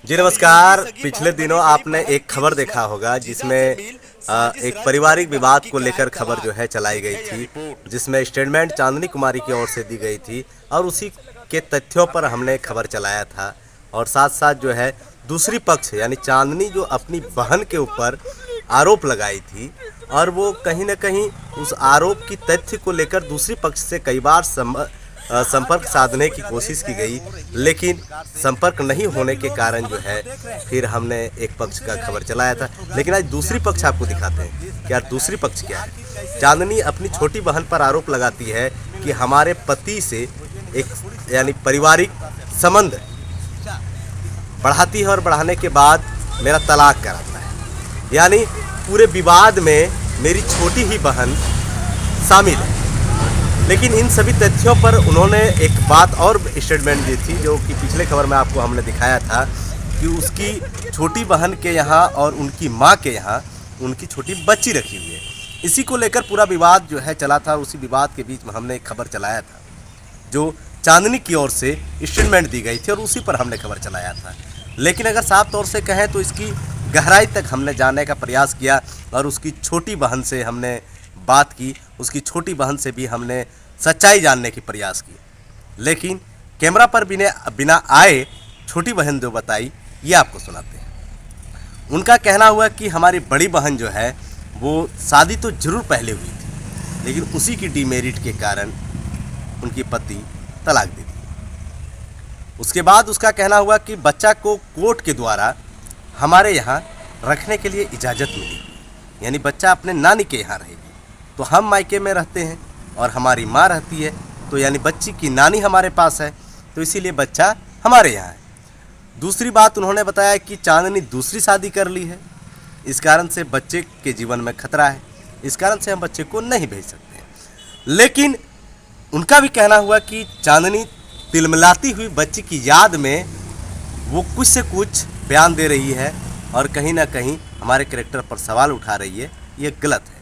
जी नमस्कार। पिछले दिनों आपने एक खबर देखा होगा जिसमें एक पारिवारिक विवाद को लेकर खबर जो है चलाई गई थी, जिसमें स्टेटमेंट चांदनी कुमारी की ओर से दी गई थी और उसी के तथ्यों पर हमने खबर चलाया था। और साथ साथ जो है दूसरी पक्ष यानी चांदनी जो अपनी बहन के ऊपर आरोप लगाई थी और वो कहीं ना कहीं उस आरोप की तथ्य को लेकर दूसरी पक्ष से कई बार संपर्क साधने की कोशिश की गई, लेकिन संपर्क नहीं होने के कारण जो है फिर हमने एक पक्ष का खबर चलाया था। लेकिन आज दूसरी पक्ष आपको दिखाते हैं कि यार दूसरी पक्ष क्या है। चांदनी अपनी छोटी बहन पर आरोप लगाती है कि हमारे पति से एक यानी पारिवारिक संबंध बढ़ाती है और बढ़ाने के बाद मेरा तलाक कराता है, यानी पूरे विवाद में मेरी छोटी ही बहन शामिल है। लेकिन इन सभी तथ्यों पर उन्होंने एक बात और स्टेटमेंट दी थी जो कि पिछले खबर में आपको हमने दिखाया था कि उसकी छोटी बहन के यहाँ और उनकी माँ के यहाँ उनकी छोटी बच्ची रखी हुई है। इसी को लेकर पूरा विवाद जो है चला था। उसी विवाद के बीच में हमने एक खबर चलाया था जो चांदनी की ओर से स्टेटमेंट दी गई थी और उसी पर हमने खबर चलाया था। लेकिन अगर साफ तौर से कहें तो इसकी गहराई तक हमने जानने का प्रयास किया और उसकी छोटी बहन से हमने बात की, उसकी छोटी बहन से भी हमने सच्चाई जानने की प्रयास की। लेकिन कैमरा पर बिना आए छोटी बहन जो बताई ये आपको सुनाते हैं। उनका कहना हुआ कि हमारी बड़ी बहन जो है वो शादी तो जरूर पहले हुई थी, लेकिन उसी की डीमेरिट के कारण उनकी पति तलाक दे दी। उसके बाद उसका कहना हुआ कि बच्चा को कोर्ट के द्वारा हमारे यहाँ रखने के लिए इजाज़त मिली, यानी बच्चा अपने नानी के यहाँ रहेगी। तो हम मायके में रहते हैं और हमारी माँ रहती है, तो यानी बच्ची की नानी हमारे पास है, तो इसीलिए बच्चा हमारे यहाँ है। दूसरी बात उन्होंने बताया कि चांदनी दूसरी शादी कर ली है, इस कारण से बच्चे के जीवन में खतरा है, इस कारण से हम बच्चे को नहीं भेज सकते हैं। लेकिन उनका भी कहना हुआ कि चांदनी तिलमिलाती हुई बच्ची की याद में वो कुछ से कुछ बयान दे रही है और कहीं ना कहीं हमारे कैरेक्टर पर सवाल उठा रही है। ये गलत है।